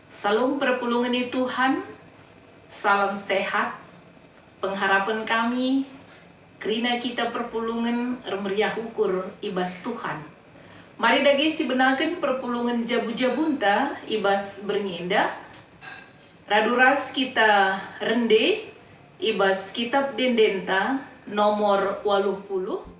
Salam perpulungan Tuhan, salam sehat, pengharapan kami, kerina kita perpulungan meriah ukur ibas Tuhan. Mari dagi si benakan perpulungan jabu-jabunta ibas berngindah, raduras kita rende ibas kitab dendenta nomor 80.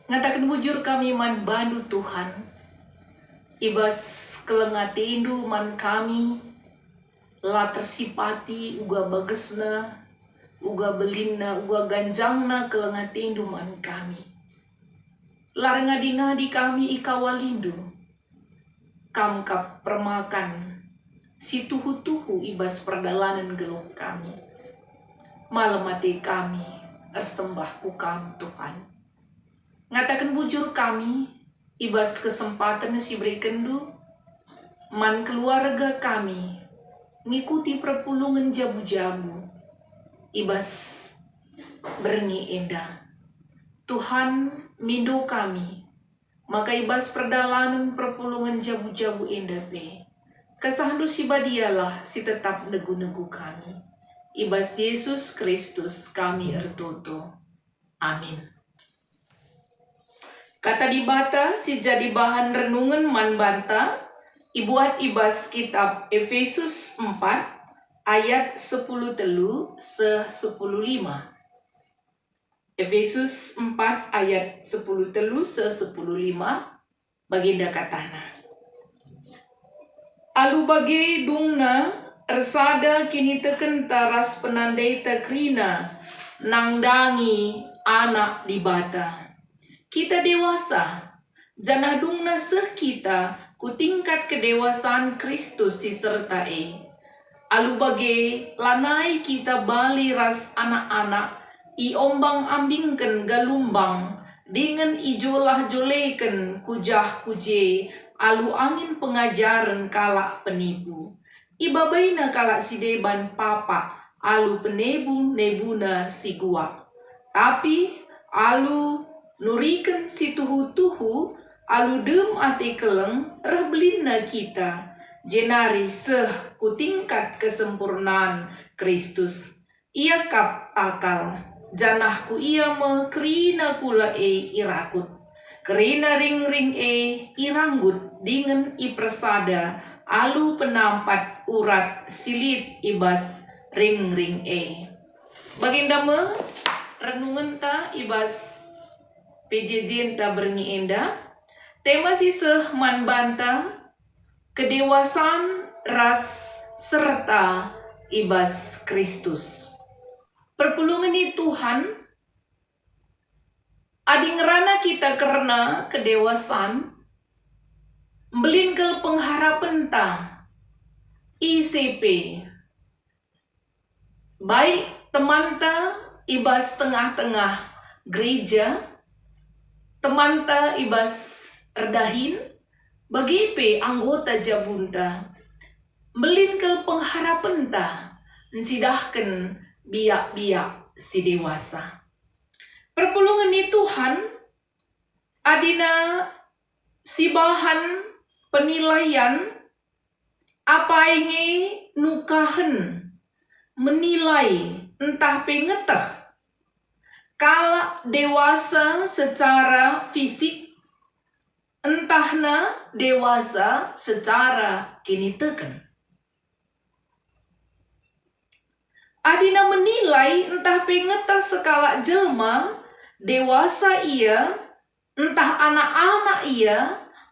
Ngatakan bujur kami man bandu Tuhan, ibas kelengatindu man kami, la tersipati uga bagesna, uga belinna, uga ganjangna kelengatindu man kami. La ngadi-ngadi kami ikawalindu, kamkap permakan, si tuhu-tuhu ibas perdalanan geluk kami. Malamati kami, ersembah kukam Tuhan. Ngatakan bujur kami, ibas kesempatan si berikendu, man keluarga kami, ngikuti perpulungan jabu-jabu, ibas berngi endah. Tuhan mindo kami, maka ibas perdalanan perpulungan jabu-jabu endah be. Kesahandu si badialah si tetap negu-negu kami. Ibas Yesus Kristus kami ertoto. Amin. Kata dibata si jadi bahan renungan man banta, ibuat ibas kitab Efesus 4 ayat 10 telu se 10 5. Efesus 4 ayat 10 telu se 10 5 baginda katana. Alu bagi dungna ersada kini teken taras penandai takrina nangdangi anak dibata. Kita dewasa, janah dungna seh kita ku tingkat kedewasaan Kristus si sertae. Alu bage lanai kita bali ras anak-anak, i ombang ambingken galumbang, dengan ijolah joleken kujah kuje, alu angin pengajaran kalak penipu. Ibabaina kalak si deban papa, alu penebu nebuna si gua. Tapi alu nuriken si tuhu-tuhu alu dem ate keleng reblina kita jenari seh kutingkat kesempurnaan Kristus. Ia kap akal janahku ia me kerina kula irakut kerina ring-ring iranggut dengan ipersada alu penampat urat silit ibas ring-ring baginda me renungan ta ibas PJJ ta berngi enda, tema siseh man banta, kedewasaan ras serta ibas Kristus. Perpulungan ni Tuhan, adi ngerana kita karena kedewasaan, belin ke pengharapan ta, ICP. Baik teman ta ibas tengah-tengah gereja, teman ta ibas erdahin, bagi pe anggota jabunta, belin ke pengharapan ta, encidahkan biak-biak si dewasa. Perpulungan ni Tuhan, adina si bahan penilaian apa inge nukahen menilai entah pengetah kala dewasa secara fisik entahna dewasa secara kiniteken. Adina menilai entah pengetah skala jelma dewasa ia, entah anak-anak ia,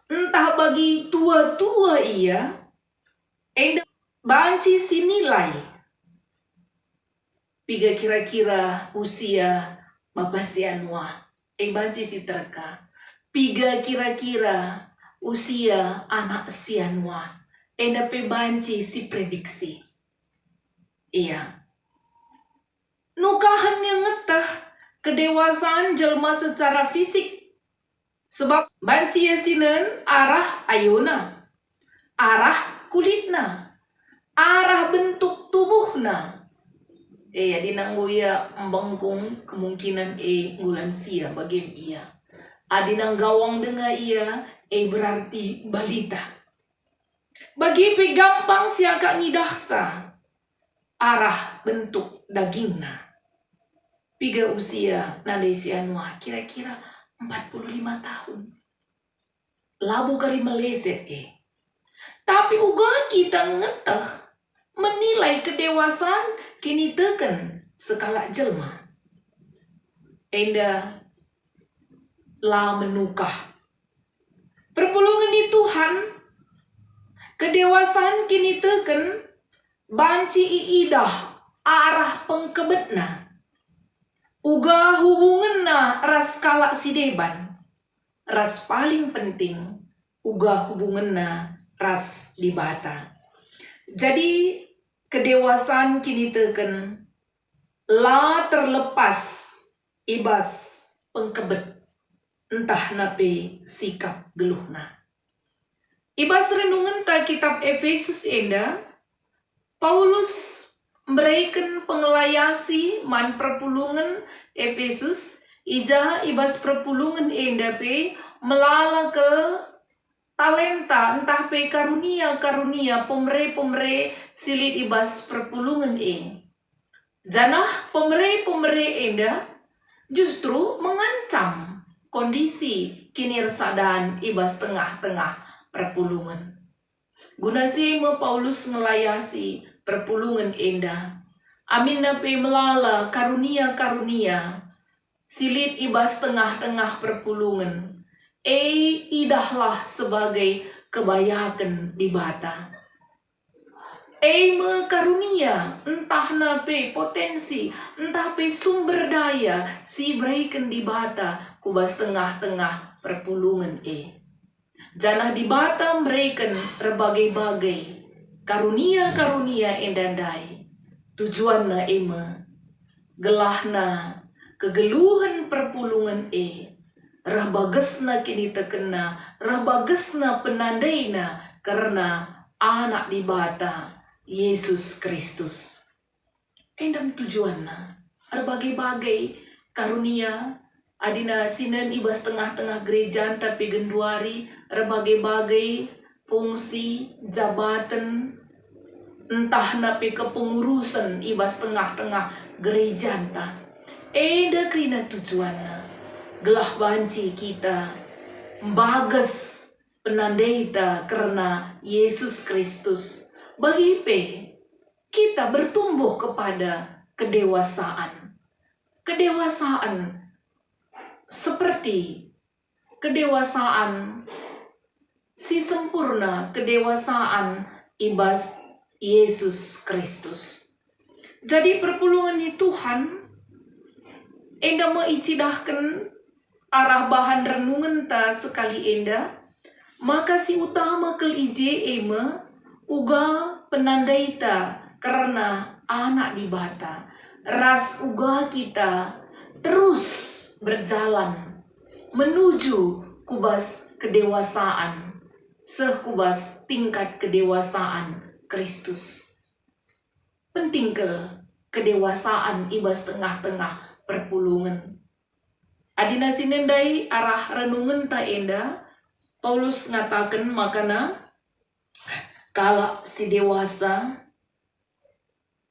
entah bagi tua-tua ia, enda banci sinilai. Piga kira-kira usia Bapak sianwa, banci si terka. Piga kira-kira usia anak sianwa, enda pe banci si prediksi. Iya. Nukahan yang ngetah kedewasaan jelma secara fisik. Sebab banci yasinen arah ayona, arah kulitna, arah bentuk tubuhna. Ya dinanggo ya membengkung kemungkinan ngulan sia bagi ia. Adinang gawang denga ia berarti balita. Bagi pe gampang siaka ngidahsa arah bentuk dagingna. Piga usia nandai sianwa kira-kira 45 tahun. Labu kari meleset Tapi uga kita ngeteh menilai kedewasaan kini teken skala jelma. Enda la menukah. Perpulungan di Tuhan, kedewasaan kini teken banci iidah arah pengkebetna. Uga hubunganna ras kala sideban. Ras paling penting, uga hubunganna ras dibata. Jadi kedewasaan kini teken la terlepas ibas pengkebet entah nape sikap geluhna. Ibas renungan ta kitab Efesus enda Paulus memberikan pengelayasi man perpulungan Efesus ijah ibas perpulungan enda pe melala ke talenta entah pe karunia pemere silit ibas perpulungan Janah pemere enda justru mengancam kondisi kinirsadaan ibas tengah-tengah perpulungan. Guna sema Paulus ngelayasi perpulungan enda. Amin nape melala karunia silit ibas tengah-tengah perpulungan. Idahlah sebagai kebayakan di bata. Me karunia entah nape potensi, entah pe sumber daya si berikan di bata kubas tengah-tengah perpulungan Janah di bata berikan berbagai-bagai karunia endandai. Tujuanna gelahna kegeluhan perpulungan rah bagesna kini tekena, rah bagesna penandaina karena anak di bata Yesus Kristus. Endam tujuanna berbagai-bagai karunia adina sinen ibas tengah-tengah gereja tapi genduari berbagai-bagai fungsi jabatan entah napi kepengurusan ibas tengah-tengah gereja ta. Eda krina tujuanna gelah banci kita bagas penandaita karena Yesus Kristus bagi kita bertumbuh kepada kedewasaan seperti kedewasaan si sempurna, kedewasaan ibas Yesus Kristus. Jadi perpulungan di Tuhan enda meicidahkan arah bahan renungan ta sekali enda, maka si utama kel ije uga penandaita karena anak di bata. Ras uga kita terus berjalan menuju kubas kedewasaan, sekubas tingkat kedewasaan Kristus. Penting ke kedewasaan ibas tengah-tengah perpulungan. Adina sinendai arah renungan ta enda Paulus ngatakan makana kala si dewasa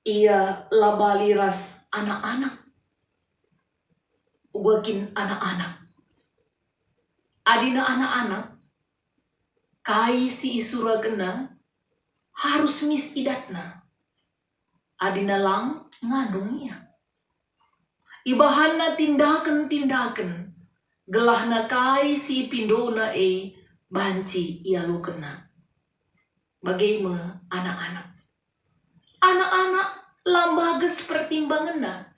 ia labaliras anak-anak, ubakin anak-anak. Adina anak-anak kai si isura kena harus mis idatna. Adina lang ngandungnya. Ibahana tindakan-tindakan gelahna kai si pindona banci ia lu kena. Bagaimana anak-anak? Anak-anak lambages pertimbanganna.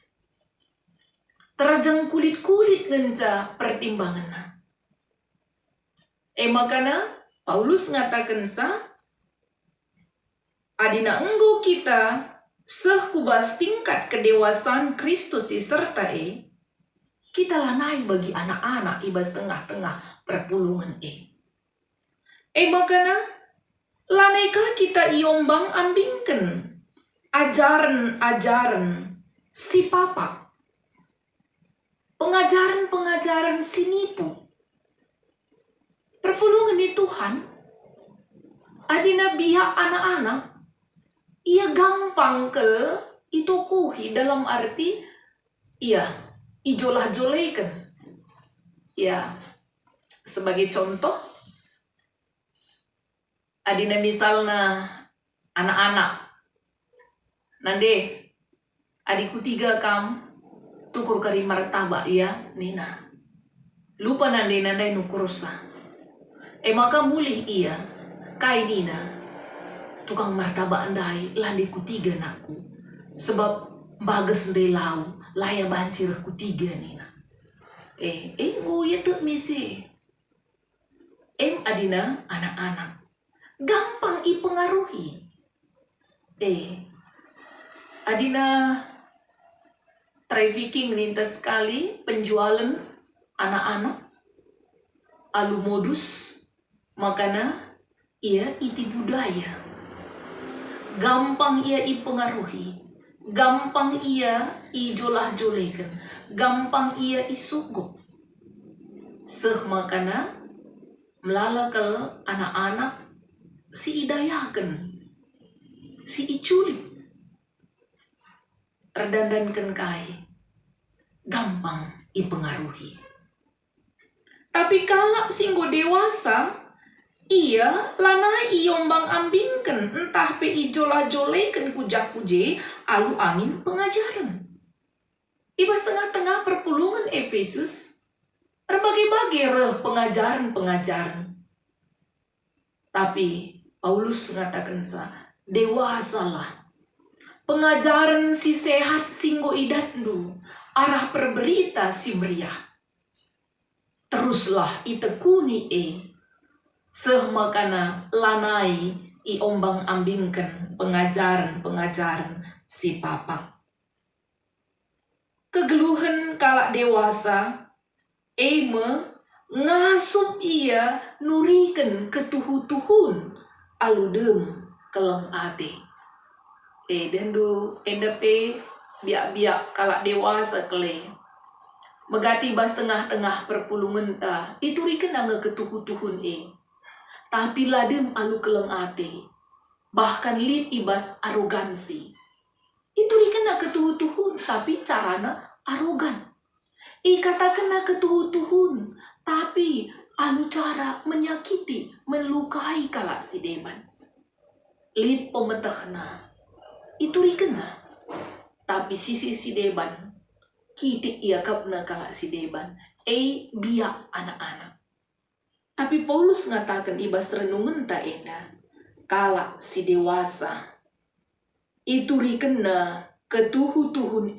Terajang kulit-kulit ngenca pertimbanganna. Makana Paulus ngatakan adina enggo kita sekubas tingkat kedewasaan Kristus serta kita lanai bagi anak-anak ibas tengah-tengah perpulungan makana lanaikah kita iombang ambingkan ajaran-ajaran si papa, pengajaran-pengajaran si nipu. Perpulungan di Tuhan, adina biak anak-anak, ia gampang ke itokuhi dalam arti, ijolah-jolekan. Ya, sebagai contoh, adina misalnya anak-anak, nande, adikku 3 kam, tukur kari martabak ya, Nina. Lupa nande nukursa. Maka mulih ia, kai Nina, tukang martabak andai landiku 3 nakku. Sebab bagas ndai lau, laya bancirku 3 Nina. Ya tuh misi. Adina anak-anak. Gampang ipengaruhi. Adina trafficking nintas sekali penjualan anak-anak. Alu modus. Makana ia iti budaya. Gampang ia ipengaruhi. Gampang ia ijolah-jolekan. Gampang ia isugup. Makana melalakal anak-anak si idayakan. Si iculik. Redandankan kai. Gampang ipengaruhi. Tapi kalau singgo dewasa, ia lana iombang ambingkan entah pe ijola-jolekan kujah-kuje alu angin pengajaran. Ibas tengah-tengah perpulungan Efesus, berbagai-bagai pengajaran-pengajaran. Tapi Paulus mengatakan dewasalah. Pengajaran si sehat singgo idatnu, arah perberita si meriah. Teruslah itekuni makana lanai iombang ambingkan pengajaran-pengajaran si papa. Kegeluhan kalak dewasa, ngasup ia nurikan ketuhu-tuhun aludem keleng ate. Dendu endape biak-biak kalak dewasa kele. Megati bas tengah-tengah perpulungan ta, itu riken nanga ketuhu-tuhun Tapi ladem alu keleng ate. Bahkan lid ibas arogansi. Itu riken na ketuhu-tuhun, tapi carana arogan. Katakan na ketuhu-tuhun, tapi alu cara menyakiti, melukai kalak si deban. Lid pemetahna. Itu riken na. Tapi sisi si deban. Kitik ia kapna kalak si deban. Biak anak-anak. Tapi Paulus ngatakan ibas renungan ta enda. Kalak si dewasa. Itu rikena ketuhu-tuhun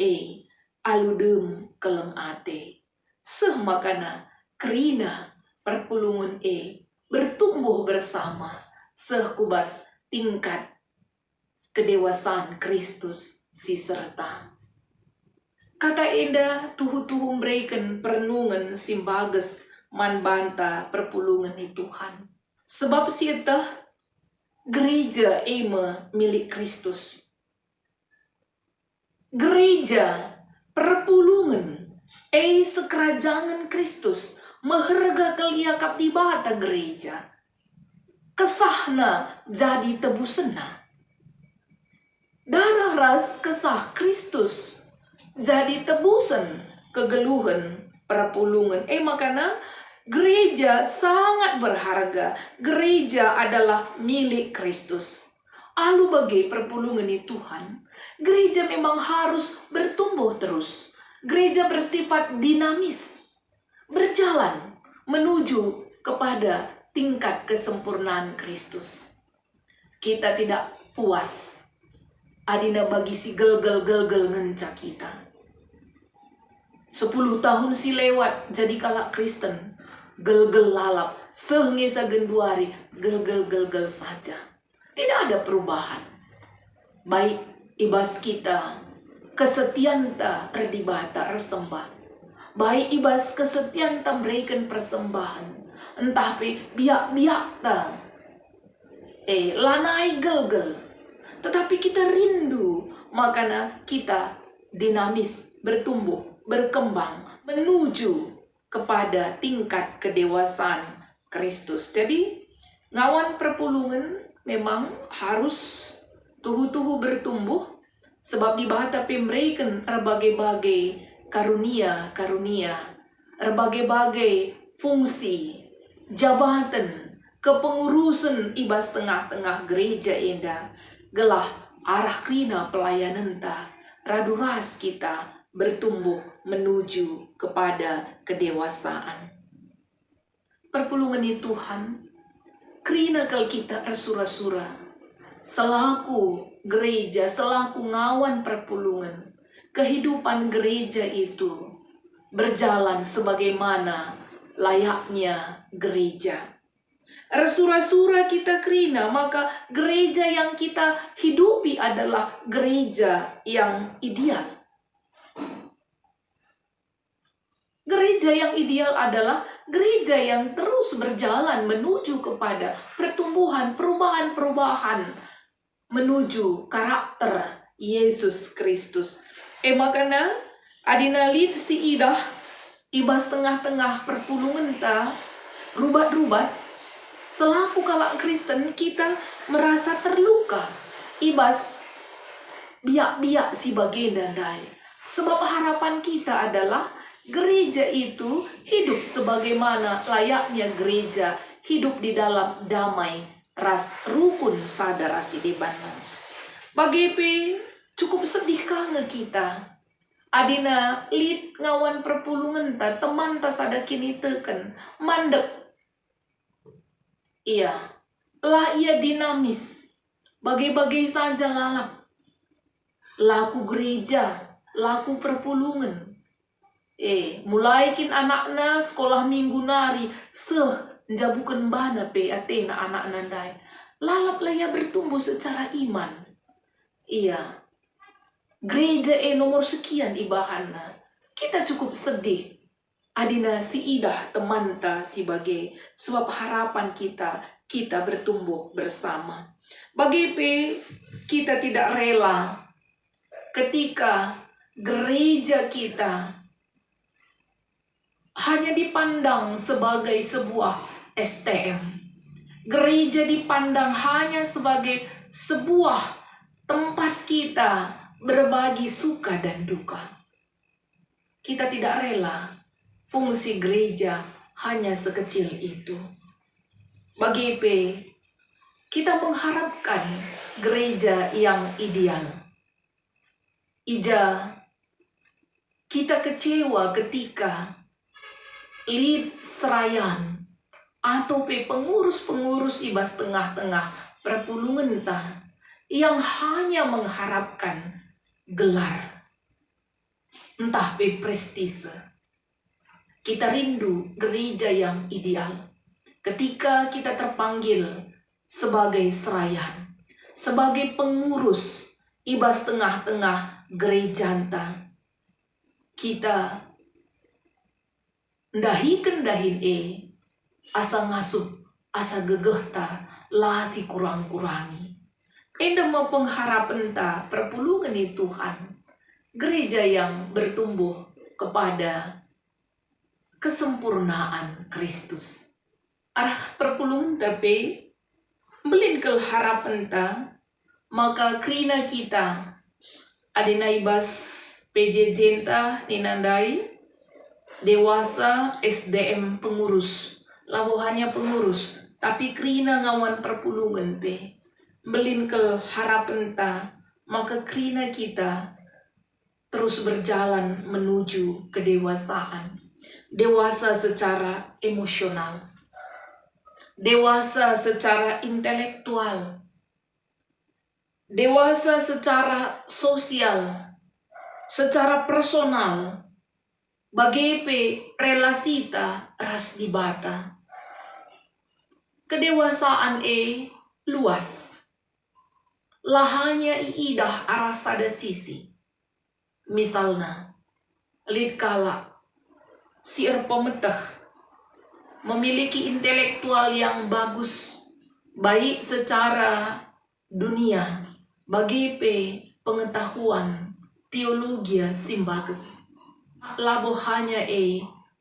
aludem keleng ate. Makana kerina perpulungan bertumbuh bersama. Kubas tingkat kedewasaan Kristus si serta. Kata enda tuhu-tuhu mereken perenungan simbages manbanta perpulungan di Tuhan. Sebab sietah gereja milik Kristus. Gereja perpulungan sekerajangan Kristus Meherga keliakap di bata gereja. Kesahna jadi tebusena. Darah ras kesah Kristus jadi tebusan kegeluhan perpulungan. Makanya gereja sangat berharga. Gereja adalah milik Kristus. Alu bagi perpulungan Tuhan, gereja memang harus bertumbuh terus. Gereja bersifat dinamis, berjalan menuju kepada tingkat kesempurnaan Kristus. Kita tidak puas adina bagi si gelgel ngenca kita. 10 tahun si lewat jadi kalak Kristen, gelgel lalap, sehngisa genduari, gelgel saja. Tidak ada perubahan. Baik ibas kita, kesetian ta redibata resembah. Baik ibas kesetian ta berikan persembahan. Entah biak ta. Lanai gelgel. Tetapi kita rindu, makanya kita dinamis, bertumbuh, berkembang, menuju kepada tingkat kedewasaan Kristus. Jadi, ngawan perpulungan memang harus tuhu-tuhu bertumbuh, sebab di bahata pemberikan berbagai-bagai karunia, berbagai-bagai fungsi, jabatan, kepengurusan ibas tengah-tengah gereja indah. Gelah arah krina pelayanan ta, raduras kita bertumbuh menuju kepada kedewasaan. Perpulungan Tuhan, krina kal kita ersura-sura, selaku gereja, selaku ngawan perpulungan, kehidupan gereja itu berjalan sebagaimana layaknya gereja. Ersura-sura kita krina, maka gereja yang kita hidupi adalah gereja yang ideal. Gereja yang ideal adalah gereja yang terus berjalan menuju kepada pertumbuhan, perubahan, menuju karakter Yesus Kristus. Makanya adina lid si idah ibas tengah-tengah perpulungan ta rubat-rubat. Selaku kalak Kristen kita merasa terluka. Ibas biak-biak si bagenda dai. Sebab harapan kita adalah gereja itu hidup sebagaimana layaknya gereja hidup di dalam damai, ras rukun sadar asidebana. Bagepe cukup sedihkah nge kita? Adina lid ngawan perpulungan ta teman ta sada kini teken mandek. Iya, lah ia dinamis, bagai-bagai saja lalap. Laku gereja, laku perpulungan. Mulai kin anakna sekolah minggu nari, njabukan bana pe atena anak nandai. Lalap lah ia bertumbuh secara iman. Iya, gereja nomor sekian ibahana. Kita cukup sedih. Adina si idah temanta si bagai, sebab harapan kita bertumbuh bersama. Bagepe kita tidak rela ketika gereja kita hanya dipandang sebagai sebuah STM. Gereja dipandang hanya sebagai sebuah tempat kita berbagi suka dan duka. Kita tidak rela fungsi gereja hanya sekecil itu. Bagepe kita mengharapkan gereja yang ideal. Ija kita kecewa ketika lead serayan atau pengurus-pengurus ibas tengah-tengah perpulungan ta yang hanya mengharapkan gelar, entah prestise. Kita rindu gereja yang ideal. Ketika kita terpanggil sebagai serayan, sebagai pengurus ibas tengah-tengah gereja anta, kita ndahin asa ngasup, asa gegeh ta, lah si kurang-kurangi. Mau pengharapan ta perpulungan Tuhan, gereja yang bertumbuh kepada kesempurnaan Kristus. Arah perpulungan tapi belin kel harapan ta, maka krina kita adina ibas PJJ ta ninandai dewasa SDM pengurus, lalu hanya pengurus, tapi krina ngawan perpulungan pe belin kel harapan ta, maka krina kita terus berjalan menuju kedewasaan. Dewasa secara emosional, dewasa secara intelektual, dewasa secara sosial, secara personal, bagepe relasita ras dibata. Kedewasaan luas, lahanya iidah arasada sisi. Misalnya, litkala si pemetah memiliki intelektual yang bagus, baik secara dunia, bagepe pengetahuan, teologi simbakes. Labo hanya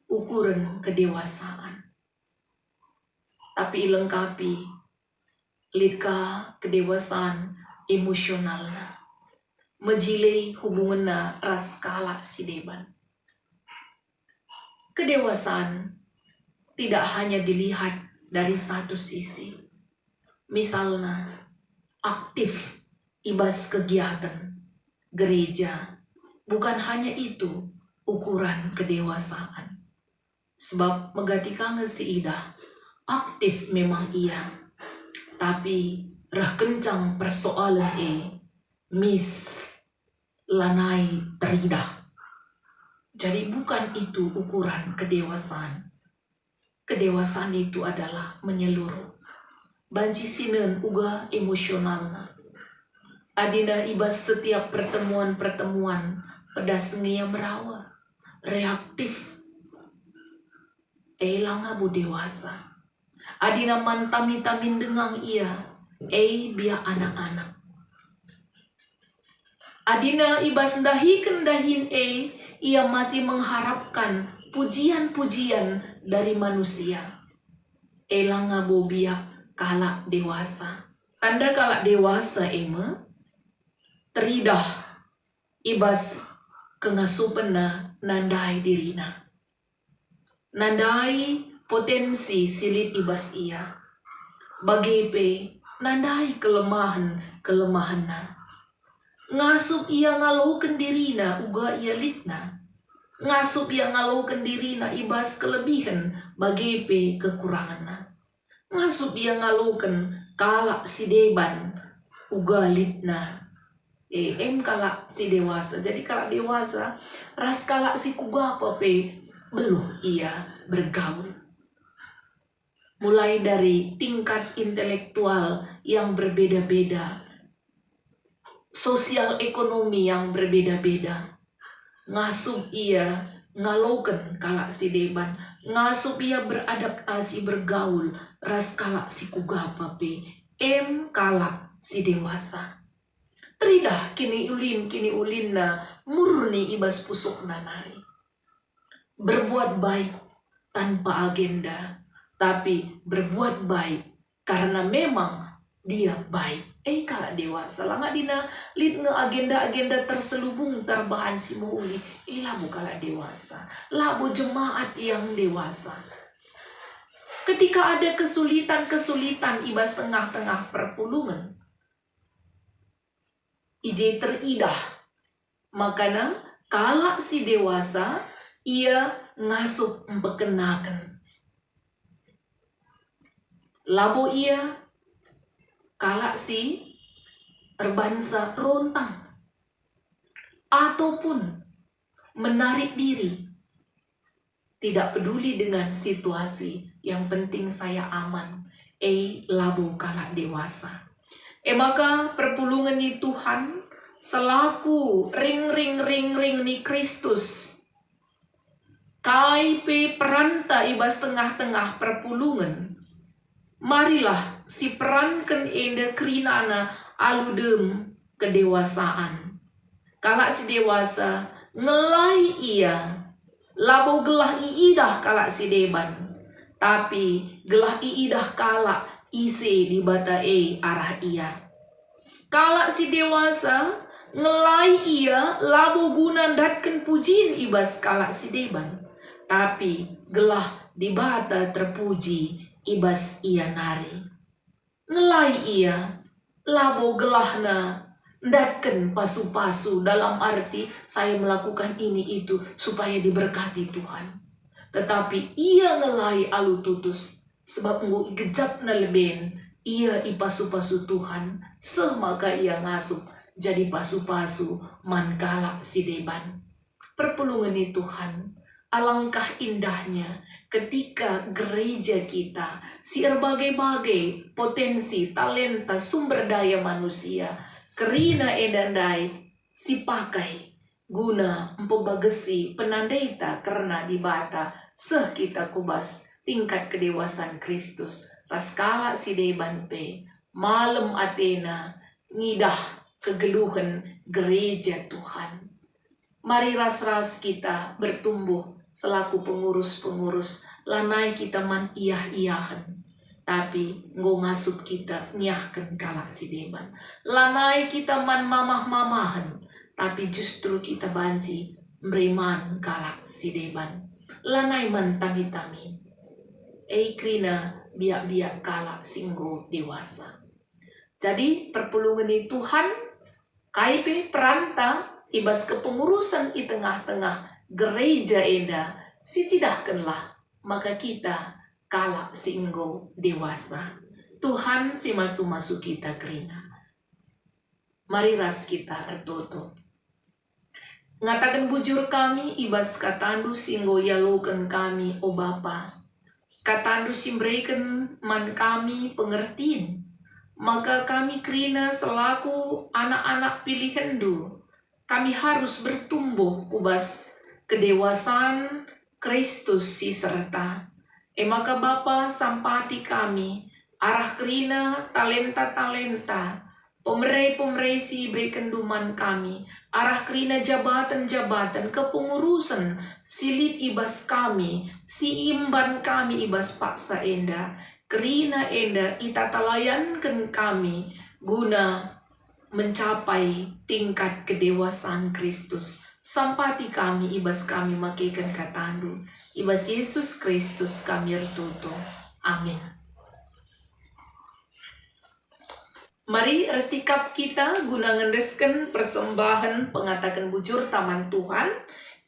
ukuran kedewasaan. Tapi lengkapi lika kedewasaan emosionalna. Mejilei hubunganna ras kala si deban. Kedewasaan tidak hanya dilihat dari satu sisi. Misalnya, aktif ibas kegiatan gereja. Bukan hanya itu ukuran kedewasaan. Sebab megati kange si ida, aktif memang iya. Tapi rah kencang persoalan mis lanai teridah. Jadi bukan itu ukuran kedewasaan. Kedewasaan itu adalah menyeluruh. Banci sinen uga emosionalna. Adina ibas setiap pertemuan-pertemuan pedas ngia merawa. Reaktif. Langa bu dewasa. Adina mantami-tamin dengang ia. Biar anak-anak. Adina ibas ndahi kendahin ia masih mengharapkan pujian-pujian dari manusia. Langa bu biak kalak dewasa. Tanda kalak dewasa teridah ibas kengasupena nandai dirina. Nandai potensi silit ibas ia. Bagepe nandai kelemahan-kelemahanna. Ngasup ia ngalaukan dirina uga ia litna. Ngasup ia ngalaukan dirina ibas kelebihan bagepe kekuranganna. Ngasup ia ngalaukan kalak si deban uga litna. Kalak si dewasa. Jadi kalak dewasa ras kalak si kugapa belum ia bergaul. Mulai dari tingkat intelektual yang berbeda-beda, sosial ekonomi yang berbeda-beda. Ngasup ia ngalaukan kalak si deban. Ngasup ia beradaptasi bergaul ras kalak si kugapa kalak si dewasa. Teridah kini ulin murni ibas pusuk nanari. Berbuat baik tanpa agenda, tapi berbuat baik karena memang dia baik. Kalak dewasa langa dina lid nge agenda-agenda terselubung terbahan si muuli. Labu kalak dewasa. Labu jemaat yang dewasa. Ketika ada kesulitan-kesulitan ibas tengah-tengah perpulungan, ije teridah. Makanya kalak si dewasa ia ngasup memperkenakan. Labu ia kalak si erbangsa rontang ataupun menarik diri, tidak peduli dengan situasi, yang penting saya aman. Labu kalak dewasa. Maka perpulungan ni Tuhan selaku ring ni Kristus kai peranta ibas tengah-tengah perpulungan. Marilah si perankan kerinana aludem kedewasaan. Kalak si dewasa ngelai ia labo gelah iidah kala si deban, tapi gelah iidah kala ise di bata arah ia. Kala si dewasa ngelai ia labo guna datken pujin ibas kala si deban, tapi gelah di bata terpuji ibas ia nari. Ngelai ia labo gelahna datken pasu-pasu, dalam arti saya melakukan ini itu supaya diberkati Tuhan. Tetapi ia ngelai alu tutus, sebab ngu gejap na leben, ia ipasu-pasu Tuhan, maka ia ngasup jadi pasu-pasu mankala si deban. Perpulungan Tuhan, alangkah indahnya ketika gereja kita si berbagai-bagai potensi, talenta, sumber daya manusia kerina edandai si pakai guna empobagesi penandaita karena dibata kita kubas tingkat kedewasaan Kristus raskala si deban pe malam Athena ngidah kegeluhan gereja Tuhan. Mari ras-ras kita bertumbuh selaku pengurus-pengurus, lanai kita man iyah-iyahan. Tapi nggo ngasup kita nyahken kala si deban. Lanai kita man mamah-mamahan, tapi justru kita banci mbreman kala si deban. Lanai man tami-tami. Krina biak-biak kala singgo dewasa. Jadi perpulungan Tuhan, kaipe peranta ibas kepengurusan di tengah-tengah gereja eda, si cidahkanlah maka kita kala singgo dewasa. Tuhan si masu-masu kita kerina. Mari ras kita ertoto. Ngatakan bujur kami ibas katandu singgo yaloken kami o Bapa. Katandu simbreiken man kami pengertiin. Maka kami kerina selaku anak-anak pilihandu. Kami harus bertumbuh kubas kedewasaan Kristus si serta. Maka Bapa sampati kami arah kerina talenta-talenta pemerai-pemerai si berikan duman kami arah kerina jabatan-jabatan kepengurusan silip ibas kami si imban kami ibas paksa enda kerina enda itatalayankan kami guna mencapai tingkat kedewasaan Kristus. Sampati kami ibas kami makikan katandu. Ibas Yesus Kristus kami ertuto. Amin. Mari resikap kita guna ngendesken persembahan pengatakan bujur taman Tuhan.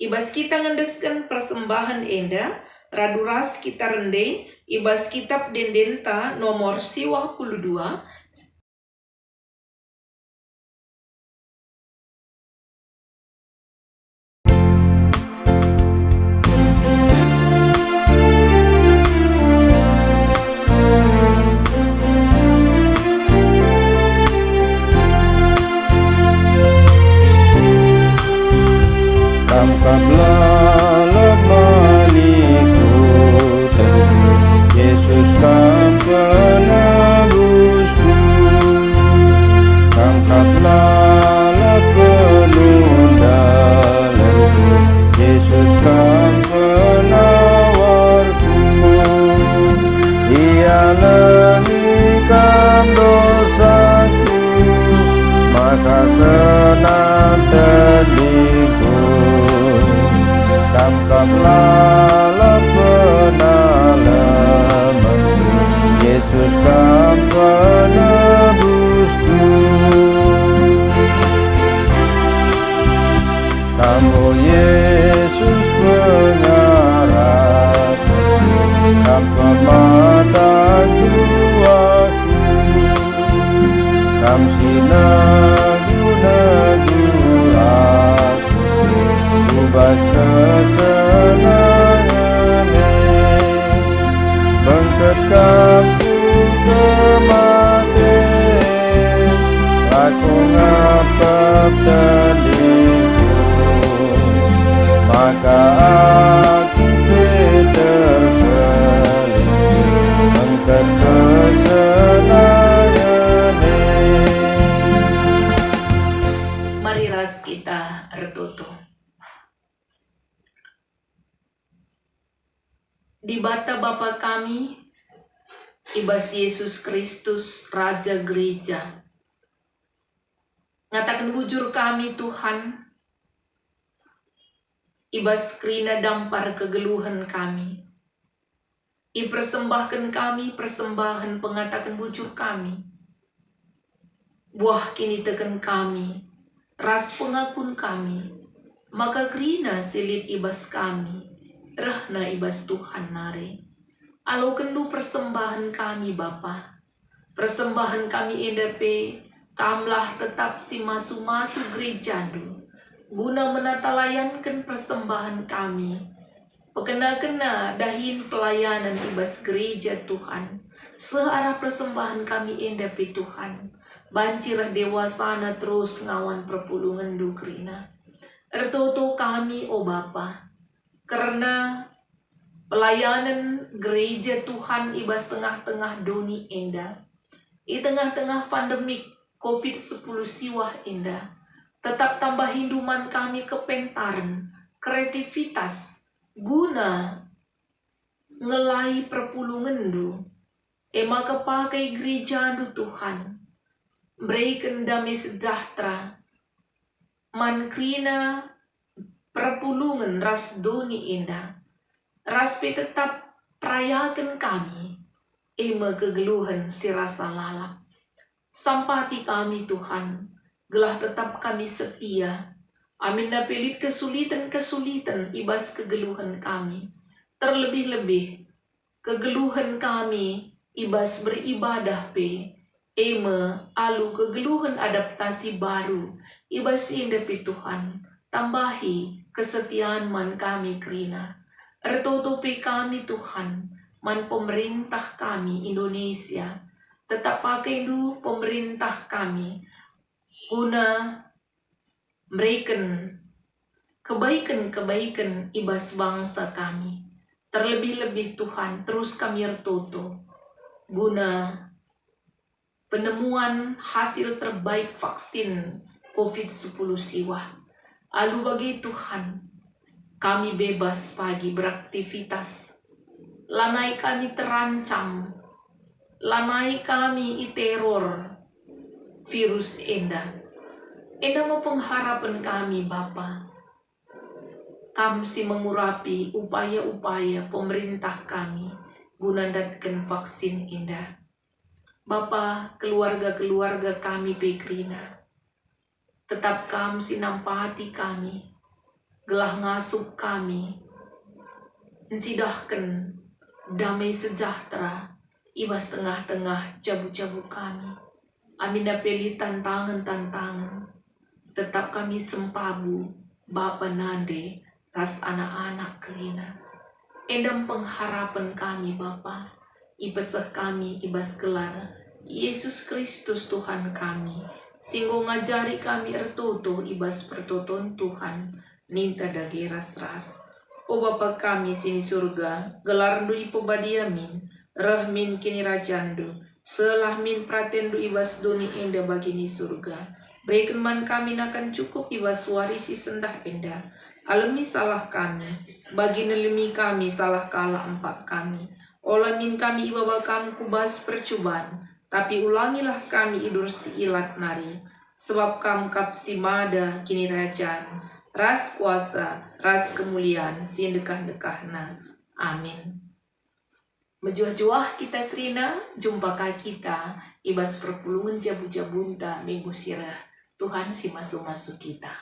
Ibas kita ngendesken persembahan enda. Raduras kita rende. Ibas kitab dendenta nomor 22. Kamkamlah lemaniku teguh, Yesus kam penebusku. Kamkamlah penuh dalamku, Yesus kam penawarku. Ia lenikam dosaku, maka senang terlingkup. Kamkamlah penalamanku, Yesus kam penebusku. Kamu Yesus pengharapanku, kam pemata jiwaku, kam sinagu-nagu aku, ubas kesenangannya, bangkitkanku kematian, aku ngapap terlingkup, maka aku terpaling, bangkit kesenangannya. Mari ras kita ertuto. di bata Bapa kami, ibas Yesus Kristus Raja Gereja. Ngatakan bujur kami Tuhan, ibas krina dampar kegeluhan kami. I persembahkan kami, persembahan pengatakan bujur kami. Buah kini tekan kami, ras pengakun kami. Maka krina silit ibas kami, rahna ibas Tuhan nare. Alo kendu persembahan kami Bapa. Persembahan kami endape, kamlah tetap si masu-masu gerejadu. Guna menatalayankan persembahan kami. Pekena-kena dahin pelayanan ibas gereja Tuhan. Searah persembahan kami endapi Tuhan. Bancirah dewasana terus ngawan perpulungan dukrina. Ertoto kami o Bapa. Karena pelayanan gereja Tuhan ibas tengah-tengah doni enda. I tengah-tengah pandemik COVID-10 siwah enda. Tetap tambah hinduman kami kepentaran, kreativitas, guna ngelai perpulungan du. Ema kepakai gereja du Tuhan. Berikan damai sejahtera. Mankrina perpulungan ras doni indah. Raspe tetap perayakan kami. Ema kegeluhan si rasa lalap. Sampati kami Tuhan. Gelah tetap kami setia. Amin na pilit kesulitan-kesulitan ibas kegeluhan kami. Terlebih-lebih kegeluhan kami ibas beribadah pe. Ema alu kegeluhan adaptasi baru. Ibas indapi Tuhan. Tambahi kesetiaan man kami krina. Ertutupi kami Tuhan. Man pemerintah kami Indonesia. Tetap pakai du pemerintah kami. Guna berikan kebaikan-kebaikan ibas bangsa kami. Terlebih-lebih Tuhan, terus kami ertoto. Guna penemuan hasil terbaik vaksin COVID-10 siwah. Alu bagi Tuhan, kami bebas pagi beraktivitas. Lanai kami terancam. Lanai kami iteror virus enda. Enda mau pengharapan kami Bapa. Kami si mengurapi upaya-upaya pemerintah kami guna datkan vaksin indah. Bapa, keluarga-keluarga kami pekrina. Tetap kami si nampati kami. Gelah ngasup kami. Encidahkan damai sejahtera. Ibas tengah-tengah jabu-jabu kami. Aminda peli tantangan-tantangan. Tetap kami sempabu, Bapa nande, ras anak-anak kelina. Endam pengharapan kami Bapa. Ipesah kami ibas gelar. Yesus Kristus Tuhan kami. Singgo ngajari kami ertoto ibas pertoton Tuhan. Ninta dagi ras-ras. O Bapa kami sini surga. Gelar ndui pebadiamin. Rahmin kini rajandu. Selah min pratendu ibas doni enda bagini surga. Berikan man kami nakan cukup ibas warisi sendah enda. Alami salah kami. Bagi nelimi kami salah kalah empat kami. Olamin kami ibaba kami kubas percubaan. Tapi ulangilah kami idur si ilat nari. Sebab kam kap si mada kini rajaan. Ras kuasa, ras kemuliaan, si dekah-dekahna. Amin. Mejuah-juah kita krina, jumpakah kita, ibas perpulungan jabu-jabunta minggu sirah. Tuhan si masuk-masuk kita.